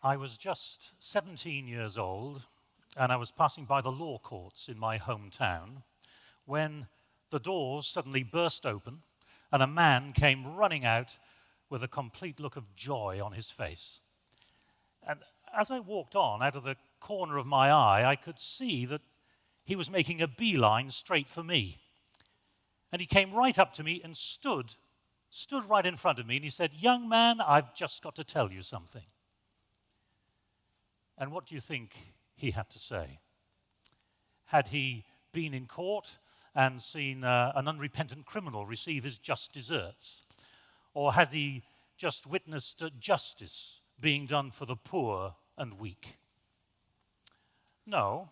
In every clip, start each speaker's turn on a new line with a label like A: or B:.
A: I was just 17 years old, and I was passing by the law courts in my hometown when the doors suddenly burst open and a man came running out with a complete look of joy on his face. And as I walked on, out of the corner of my eye, I could see that he was making a beeline straight for me. And he came right up to me and stood right in front of me, and he said, "Young man, I've just got to tell you something." And what do you think he had to say? Had he been in court and seen an unrepentant criminal receive his just deserts? Or had he just witnessed justice being done for the poor and weak? No.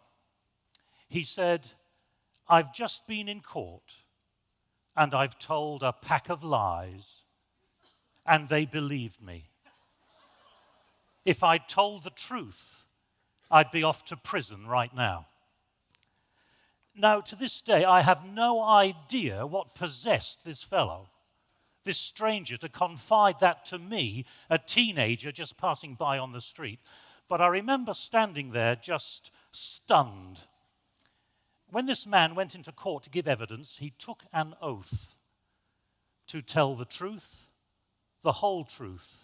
A: He said, "I've just been in court and I've told a pack of lies and they believed me. If I'd told the truth, I'd be off to prison right now." Now, to this day, I have no idea what possessed this fellow, this stranger, to confide that to me, a teenager just passing by on the street. But I remember standing there just stunned. When this man went into court to give evidence, he took an oath to tell the truth, the whole truth,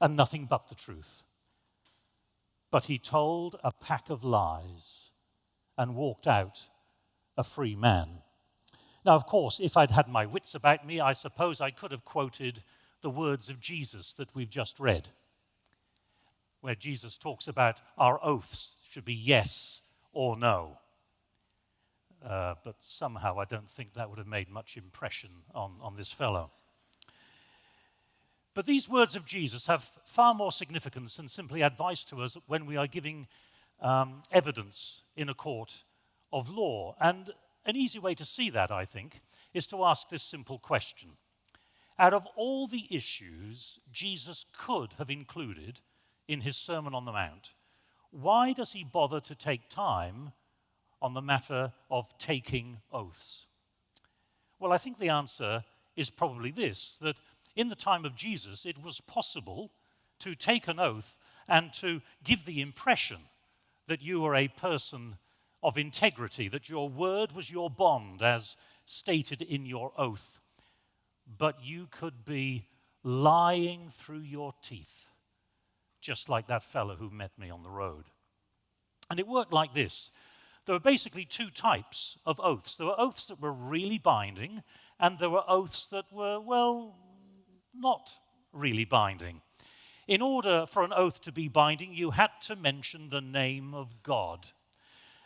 A: and nothing but the truth. But he told a pack of lies and walked out a free man. Now, of course, if I'd had my wits about me, I suppose I could have quoted the words of Jesus that we've just read, where Jesus talks about our oaths should be yes or no. But somehow I don't think that would have made much impression on this fellow. But these words of Jesus have far more significance than simply advice to us when we are giving evidence in a court of law. And an easy way to see that, I think, is to ask this simple question. Out of all the issues Jesus could have included in his Sermon on the Mount, why does he bother to take time on the matter of taking oaths? Well, I think the answer is probably this, that in the time of Jesus, it was possible to take an oath and to give the impression that you were a person of integrity, that your word was your bond, as stated in your oath. But you could be lying through your teeth, just like that fellow who met me on the road. And it worked like this. There were basically two types of oaths. There were oaths that were really binding, and there were oaths that were, well, not really binding. In order for an oath to be binding, you had to mention the name of God.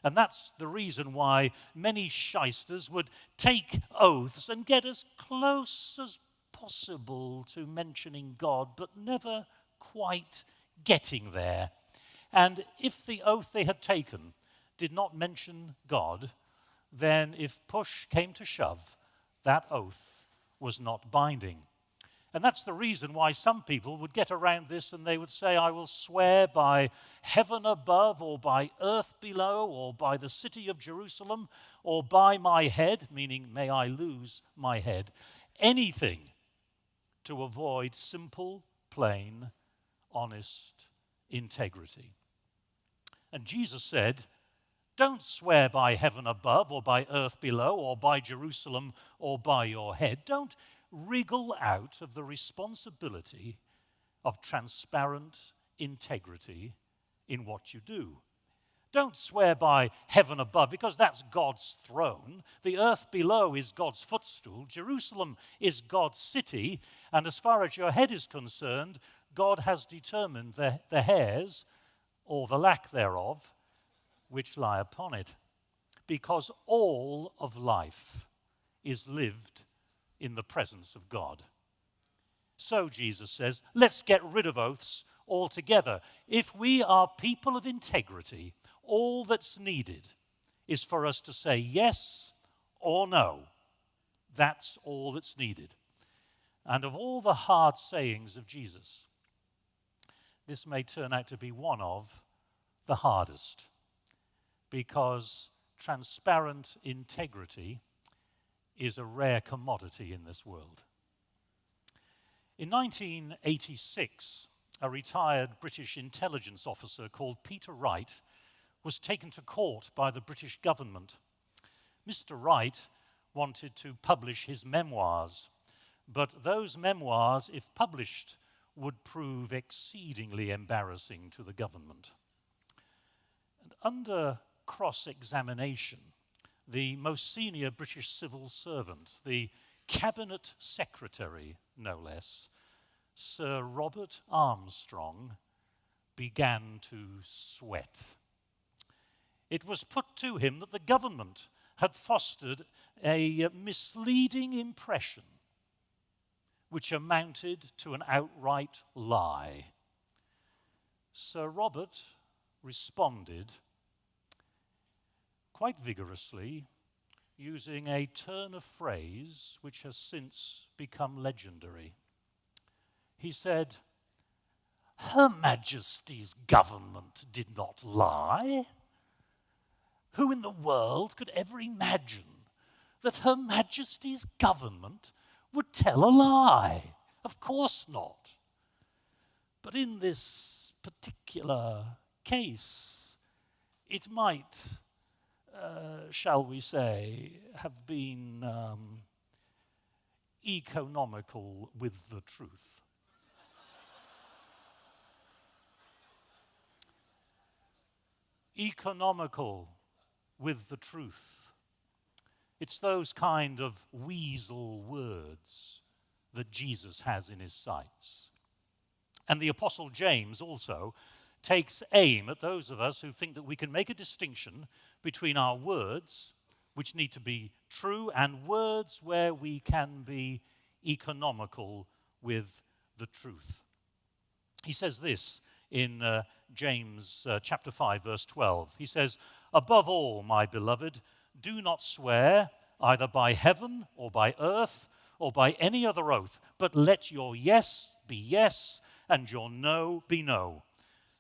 A: And that's the reason why many shysters would take oaths and get as close as possible to mentioning God, but never quite getting there. And if the oath they had taken did not mention God, then if push came to shove, that oath was not binding. And that's the reason why some people would get around this and they would say, "I will swear by heaven above, or by earth below, or by the city of Jerusalem, or by my head," meaning may I lose my head, anything to avoid simple, plain, honest integrity. And Jesus said, don't swear by heaven above, or by earth below, or by Jerusalem, or by your head. Don't wriggle out of the responsibility of transparent integrity in what you do. Don't swear by heaven above, because that's God's throne. The earth below is God's footstool. Jerusalem is God's city. And as far as your head is concerned, God has determined the hairs, or the lack thereof, which lie upon it. Because all of life is lived in the presence of God. So, Jesus says, let's get rid of oaths altogether. If we are people of integrity, all that's needed is for us to say yes or no. That's all that's needed. And of all the hard sayings of Jesus, this may turn out to be one of the hardest, because transparent integrity is a rare commodity in this world. In 1986, a retired British intelligence officer called Peter Wright, was taken to court by the British government. Mr. Wright wanted to publish his memoirs, but those memoirs, if published, would prove exceedingly embarrassing to the government. And under cross-examination, the most senior British civil servant, the Cabinet Secretary, no less, Sir Robert Armstrong, began to sweat. It was put to him that the government had fostered a misleading impression which amounted to an outright lie. Sir Robert responded quite vigorously, using a turn of phrase which has since become legendary. He said, "Her Majesty's government did not lie. Who in the world could ever imagine that Her Majesty's government would tell a lie? Of course not. But in this particular case, it might, shall we say, have been economical with the truth." Economical with the truth. It's those kind of weasel words that Jesus has in his sights. And the Apostle James also takes aim at those of us who think that we can make a distinction between our words, which need to be true, and words where we can be economical with the truth. He says this in James chapter 5, verse 12. He says, "Above all, my beloved, do not swear either by heaven or by earth or by any other oath, but let your yes be yes and your no be no,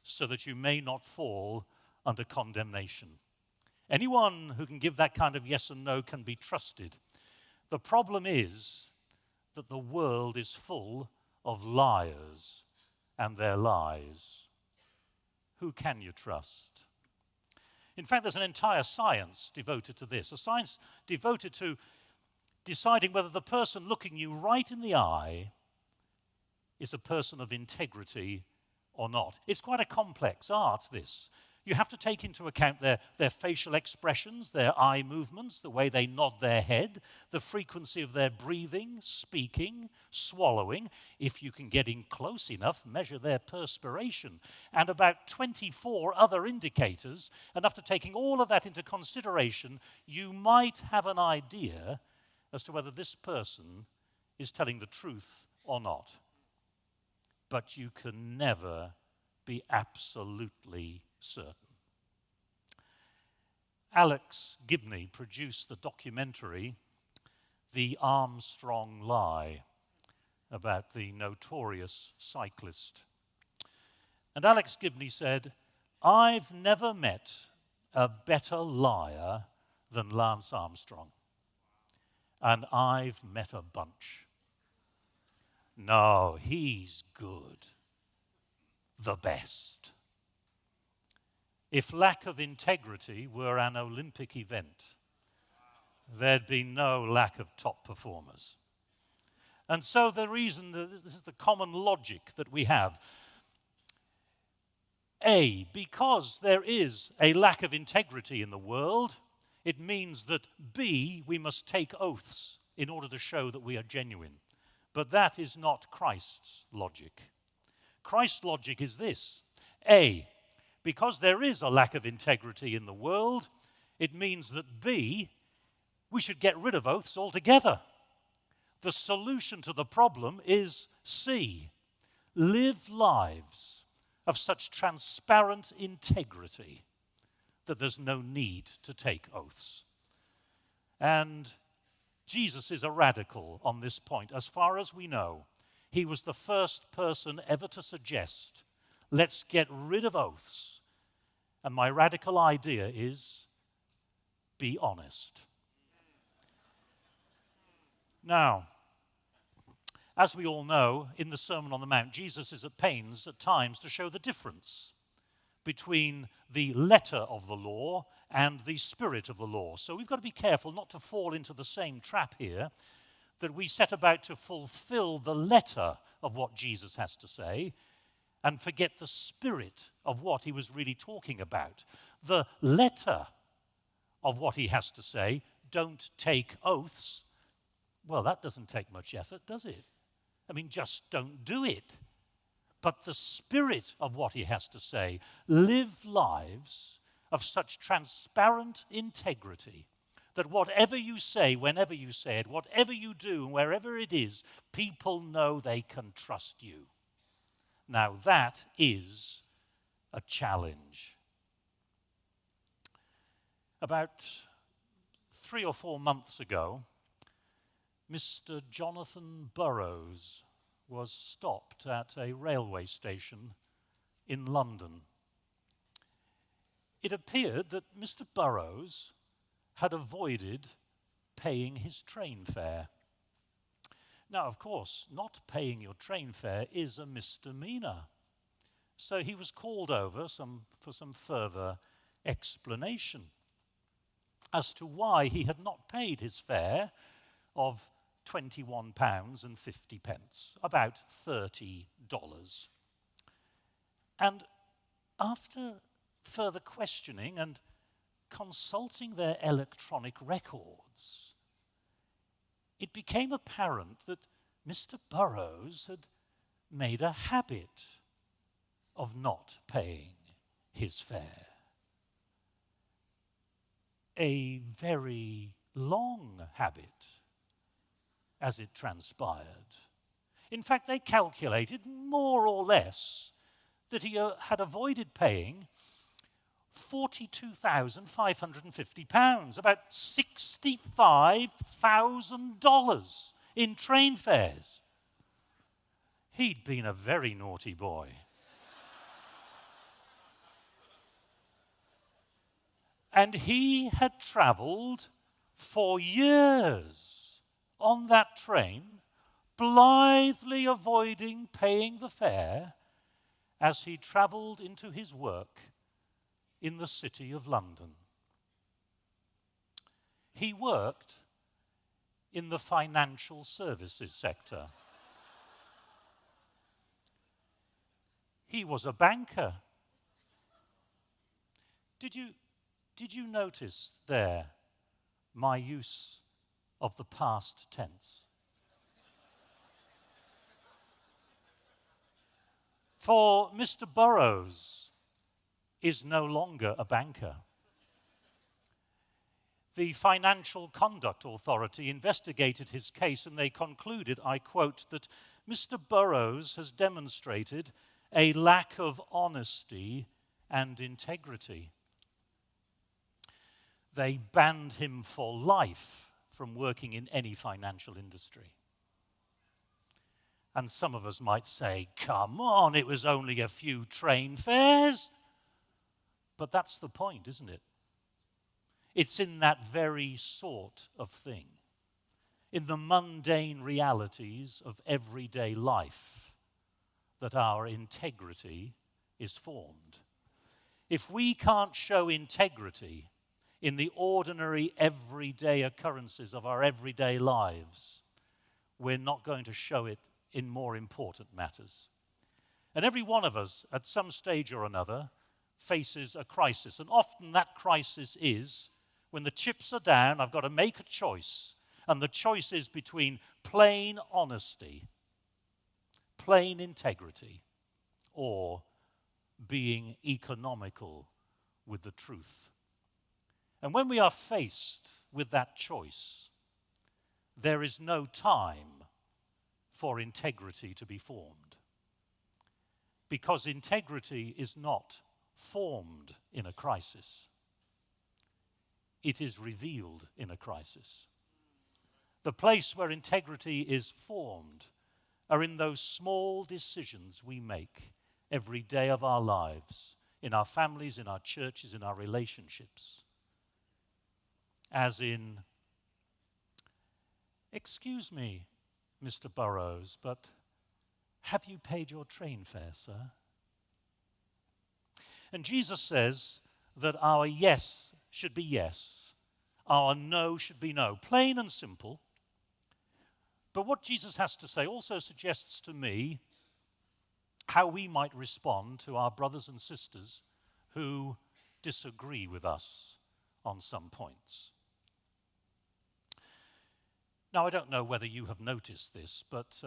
A: so that you may not fall under condemnation." Anyone who can give that kind of yes and no can be trusted. The problem is that the world is full of liars and their lies. Who can you trust? In fact, there's an entire science devoted to this, a science devoted to deciding whether the person looking you right in the eye is a person of integrity or not. It's quite a complex art, this. You have to take into account their facial expressions, their eye movements, the way they nod their head, the frequency of their breathing, speaking, swallowing. If you can get in close enough, measure their perspiration, and about 24 other indicators. And after taking all of that into consideration, you might have an idea as to whether this person is telling the truth or not. But you can never be absolutely certain. Alex Gibney produced the documentary The Armstrong Lie, about the notorious cyclist. And Alex Gibney said, "I've never met a better liar than Lance Armstrong. And I've met a bunch. No, he's good. The best." If lack of integrity were an Olympic event, there'd be no lack of top performers. And so the reason, this is the common logic that we have. A, because there is a lack of integrity in the world, it means that B, we must take oaths in order to show that we are genuine. But that is not Christ's logic. Christ's logic is this. A, because there is a lack of integrity in the world, it means that B, we should get rid of oaths altogether. The solution to the problem is C, live lives of such transparent integrity that there's no need to take oaths. And Jesus is a radical on this point. As far as we know, he was the first person ever to suggest, let's get rid of oaths. And my radical idea is, be honest. Now, As we all know, in the Sermon on the Mount, Jesus is at pains at times to show the difference between the letter of the law and the spirit of the law. So we've got to be careful not to fall into the same trap here, that we set about to fulfill the letter of what Jesus has to say and forget the spirit of what he was really talking about. The letter of what he has to say, don't take oaths, well, that doesn't take much effort, does it? I mean, just don't do it. But the spirit of what he has to say, live lives of such transparent integrity that whatever you say, whenever you say it, whatever you do, wherever it is, people know they can trust you. Now that is a challenge. About 3 or 4 months ago, Mr. Jonathan Burrows was stopped at a railway station in London. It appeared that Mr. Burrows had avoided paying his train fare. Now, of course, not paying your train fare is a misdemeanor. So he was called over for some further explanation as to why he had not paid his fare of £21.50, about $30. And after further questioning and consulting their electronic records, it became apparent that Mr. Burrows had made a habit of not paying his fare. A very long habit, as it transpired. In fact, they calculated more or less that he had avoided paying £42,550, about $65,000 in train fares. He'd been a very naughty boy. And he had travelled for years on that train, blithely avoiding paying the fare as he travelled into his work in the City of London. He worked in the financial services sector. He was a banker. Did you notice there my use of the past tense? For Mr. Burrows is no longer a banker. The Financial Conduct Authority investigated his case and they concluded, I quote, that Mr. Burrows has demonstrated a lack of honesty and integrity. They banned him for life from working in any financial industry. And some of us might say, come on, it was only a few train fares. But that's the point, isn't it? It's in that very sort of thing, in the mundane realities of everyday life, that our integrity is formed. If we can't show integrity in the ordinary, everyday occurrences of our everyday lives, we're not going to show it in more important matters. And every one of us, at some stage or another, faces a crisis. And often that crisis is, when the chips are down, I've got to make a choice. And the choice is between plain honesty, plain integrity, or being economical with the truth. And when we are faced with that choice, there is no time for integrity to be formed. Because integrity is not formed in a crisis. It is revealed in a crisis. The place where integrity is formed are in those small decisions we make every day of our lives, in our families, in our churches, in our relationships. As in, excuse me, Mr. Burrows, but have you paid your train fare, sir? And Jesus says that our yes should be yes, our no should be no, plain and simple. But what Jesus has to say also suggests to me how we might respond to our brothers and sisters who disagree with us on some points. Now, I don't know whether you have noticed this, but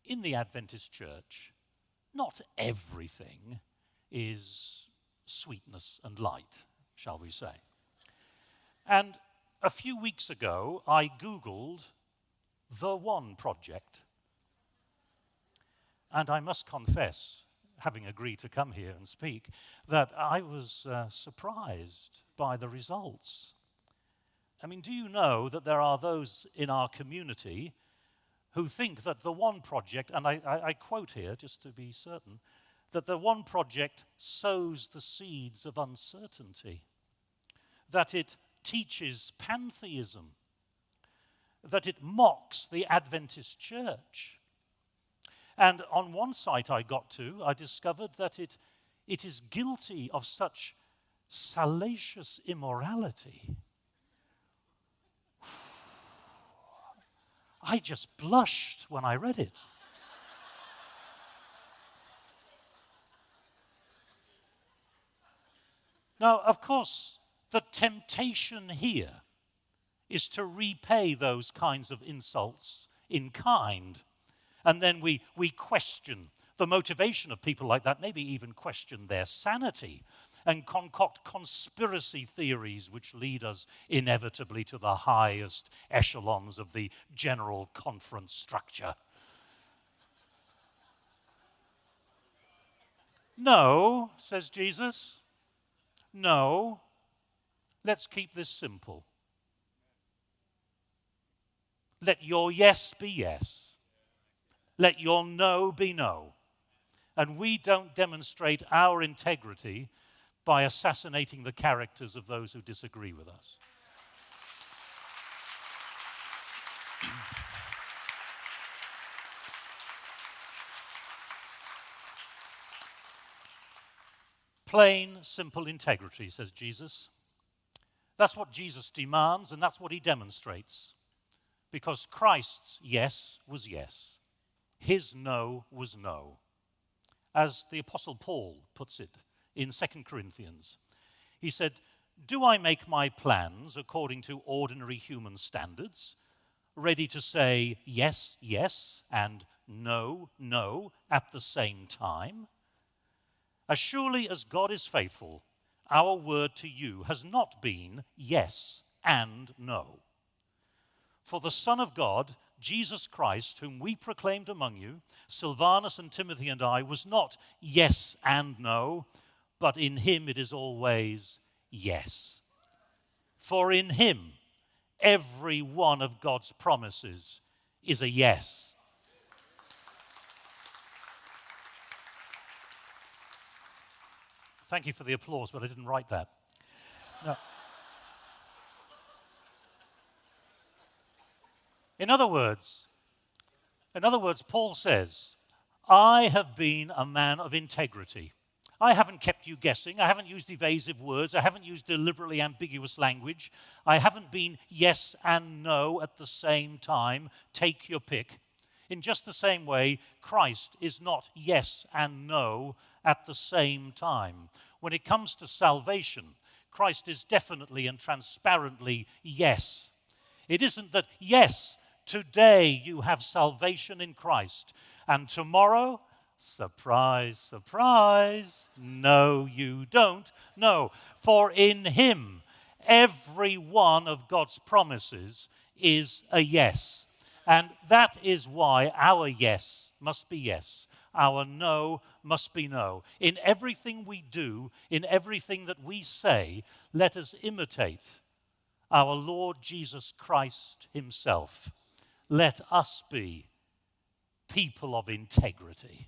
A: in the Adventist Church, not everything is sweetness and light, shall we say. And a few weeks ago, I Googled the One Project. And I must confess, having agreed to come here and speak, that I was surprised by the results. I mean, do you know that there are those in our community who think that the One Project, and I quote here just to be certain, that the One Project sows the seeds of uncertainty, that it teaches pantheism, that it mocks the Adventist Church. And on one site I got to, I discovered that it is guilty of such salacious immorality. I just blushed when I read it. Now, of course, the temptation here is to repay those kinds of insults in kind. And then we question the motivation of people like that, maybe even question their sanity, and concoct conspiracy theories which lead us inevitably to the highest echelons of the general conference structure. No, says Jesus, no, let's keep this simple. Let your yes be yes. Let your no be no. And we don't demonstrate our integrity by assassinating the characters of those who disagree with us. Plain, simple integrity, says Jesus. That's what Jesus demands, and that's what he demonstrates. Because Christ's yes was yes. His no was no. As the Apostle Paul puts it in 2 Corinthians, he said, "Do I make my plans according to ordinary human standards, ready to say yes, yes, and no, no at the same time? As surely as God is faithful, our word to you has not been yes and no. For the Son of God, Jesus Christ, whom we proclaimed among you, Silvanus and Timothy and I, was not yes and no, but in him it is always yes. For in him, every one of God's promises is a yes." Thank you for the applause, but I didn't write that. No. In other words, Paul says, I have been a man of integrity. I haven't kept you guessing. I haven't used evasive words. I haven't used deliberately ambiguous language. I haven't been yes and no at the same time. Take your pick. In just the same way, Christ is not yes and no at the same time. When it comes to salvation, Christ is definitely and transparently yes. It isn't that, yes, today you have salvation in Christ, and tomorrow, surprise, surprise, no, you don't. No, for in him, every one of God's promises is a yes. And that is why our yes must be yes. Our no must be no. In everything we do, in everything that we say, let us imitate our Lord Jesus Christ himself. Let us be people of integrity.